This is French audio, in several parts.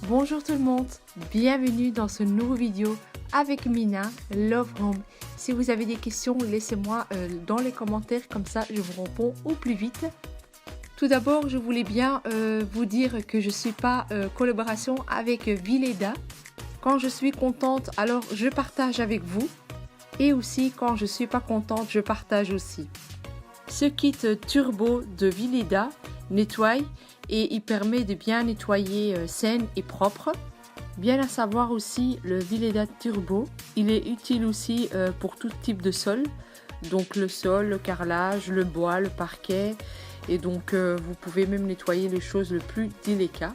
Bonjour tout le monde, bienvenue dans ce nouveau vidéo avec Mina, Love Home. Si vous avez des questions, laissez-moi dans les commentaires, comme ça je vous réponds au plus vite. Tout d'abord, je voulais bien vous dire que je ne suis pas collaboration avec Vileda. Quand je suis contente, alors je partage avec vous. Et aussi, quand je ne suis pas contente, je partage aussi. Ce kit turbo de Vileda nettoie et il permet de bien nettoyer saine et propre. Bien à savoir aussi, le Vileda Turbo, il est utile aussi pour tout type de sol. Donc le sol, le carrelage, le bois, le parquet. Et donc vous pouvez même nettoyer les choses les plus délicates.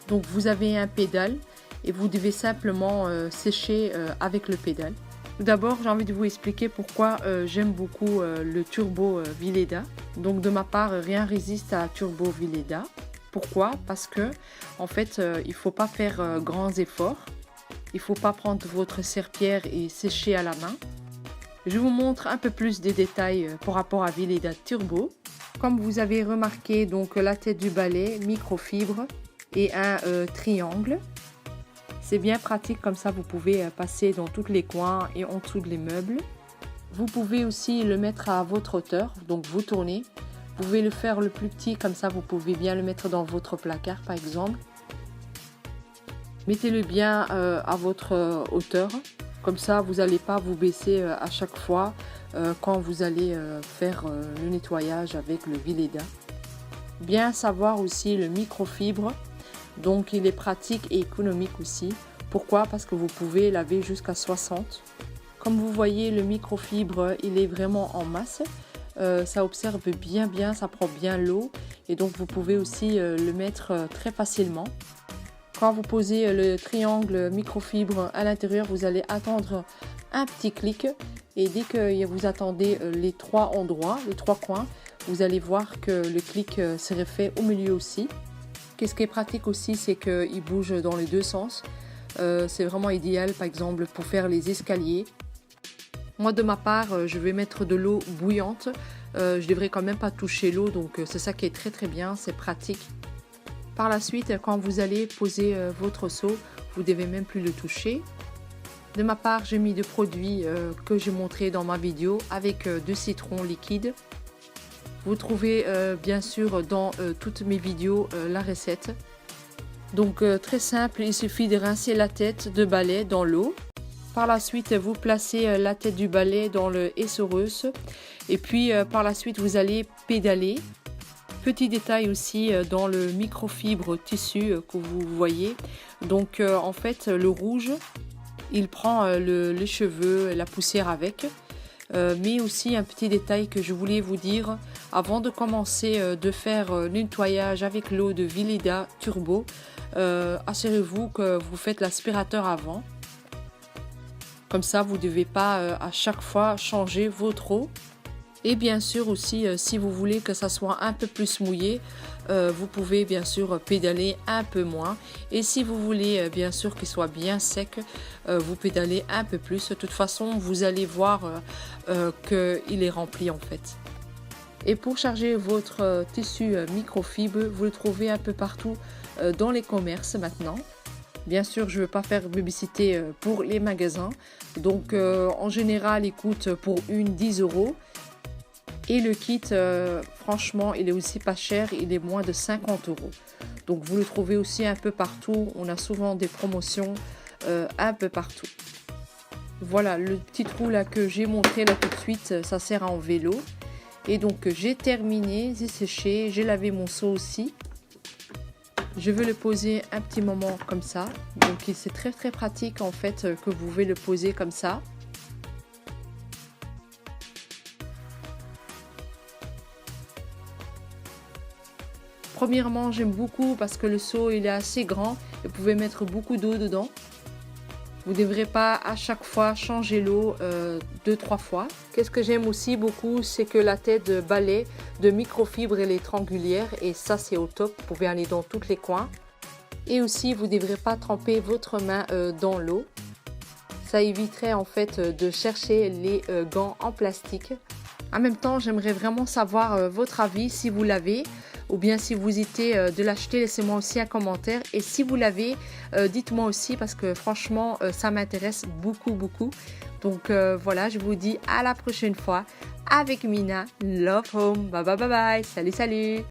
Donc vous avez un pédale et vous devez simplement sécher avec le pédale. Tout d'abord, j'ai envie de vous expliquer pourquoi j'aime beaucoup le Turbo Vileda. Donc de ma part, rien résiste à Turbo Vileda. Pourquoi? Parce que en fait, il ne faut pas faire grands efforts. Il ne faut pas prendre votre serpillière et sécher à la main. Je vous montre un peu plus de détails par rapport à Vileda Turbo. Comme vous avez remarqué, donc la tête du balai, microfibre et un triangle. C'est bien pratique, comme ça vous pouvez passer dans tous les coins et en dessous des meubles. Vous pouvez aussi le mettre à votre hauteur, donc vous tournez. Vous pouvez le faire le plus petit, comme ça vous pouvez bien le mettre dans votre placard par exemple. Mettez-le bien à votre hauteur, comme ça vous n'allez pas vous baisser à chaque fois quand vous allez faire le nettoyage avec le Vileda. Bien savoir aussi le microfibre, donc il est pratique et économique aussi. Pourquoi? Parce que vous pouvez laver jusqu'à 60. Comme vous voyez, le microfibre, il est vraiment en masse. Ça observe bien, ça prend bien l'eau. Et donc vous pouvez aussi le mettre très facilement. Quand vous posez le triangle microfibre à l'intérieur, vous allez attendre un petit clic. Et dès que vous attendez les trois endroits, les trois coins, vous allez voir que le clic serait fait au milieu aussi. Ce qui est pratique aussi, c'est qu'il bouge dans les deux sens. C'est vraiment idéal, par exemple, pour faire les escaliers. Moi, de ma part, je vais mettre de l'eau bouillante. Je ne devrais quand même pas toucher l'eau, donc c'est ça qui est très bien, c'est pratique. Par la suite, quand vous allez poser votre seau, vous ne devez même plus le toucher. De ma part, j'ai mis des produits que j'ai montré dans ma vidéo avec du citron liquide. Vous trouvez bien sûr dans toutes mes vidéos la recette. Donc très simple, il suffit de rincer la tête de balai dans l'eau. Par la suite, vous placez la tête du balai dans le essoreuse. Et puis par la suite, vous allez pédaler. Petit détail aussi dans le microfibre tissu que vous voyez. Donc en fait, le rouge, il prend les cheveux, la poussière avec. Mais aussi un petit détail que je voulais vous dire avant de commencer de faire le nettoyage avec l'eau de Vileda Turbo, assurez-vous que vous faites l'aspirateur avant. Comme ça, vous ne devez pas à chaque fois changer votre eau. Et bien sûr aussi, si vous voulez que ça soit un peu plus mouillé, vous pouvez bien sûr pédaler un peu moins. Et si vous voulez bien sûr qu'il soit bien sec, vous pédalez un peu plus. De toute façon, vous allez voir qu'il est rempli en fait. Et pour charger votre tissu microfibre, vous le trouvez un peu partout dans les commerces maintenant. Bien sûr, je ne veux pas faire publicité pour les magasins. Donc en général, il coûte pour une 10 €. Et le kit, franchement, il est aussi pas cher, il est moins de 50 €. Donc vous le trouvez aussi un peu partout, on a souvent des promotions un peu partout. Voilà, le petit trou là que j'ai montré là tout de suite, ça sert en vélo. Et donc j'ai terminé, j'ai séché, j'ai lavé mon seau aussi. Je veux le poser un petit moment comme ça. Donc c'est très pratique en fait que vous pouvez le poser comme ça. Premièrement, j'aime beaucoup parce que le seau il est assez grand et vous pouvez mettre beaucoup d'eau dedans. Vous ne devrez pas à chaque fois changer l'eau 2-3 fois. Qu'est-ce que j'aime aussi beaucoup, c'est que la tête de balai de microfibre elle est triangulaire et ça c'est au top. Vous pouvez aller dans tous les coins. Et aussi vous ne devrez pas tremper votre main dans l'eau. Ça éviterait en fait de chercher les gants en plastique. En même temps, j'aimerais vraiment savoir votre avis si vous l'avez. ou bien si vous hésitez de l'acheter, laissez-moi aussi un commentaire. Et si vous l'avez, dites-moi aussi parce que franchement, ça m'intéresse beaucoup, beaucoup. Donc voilà, je vous dis à la prochaine fois avec Mina Love Home. Bye bye bye bye. Salut, salut.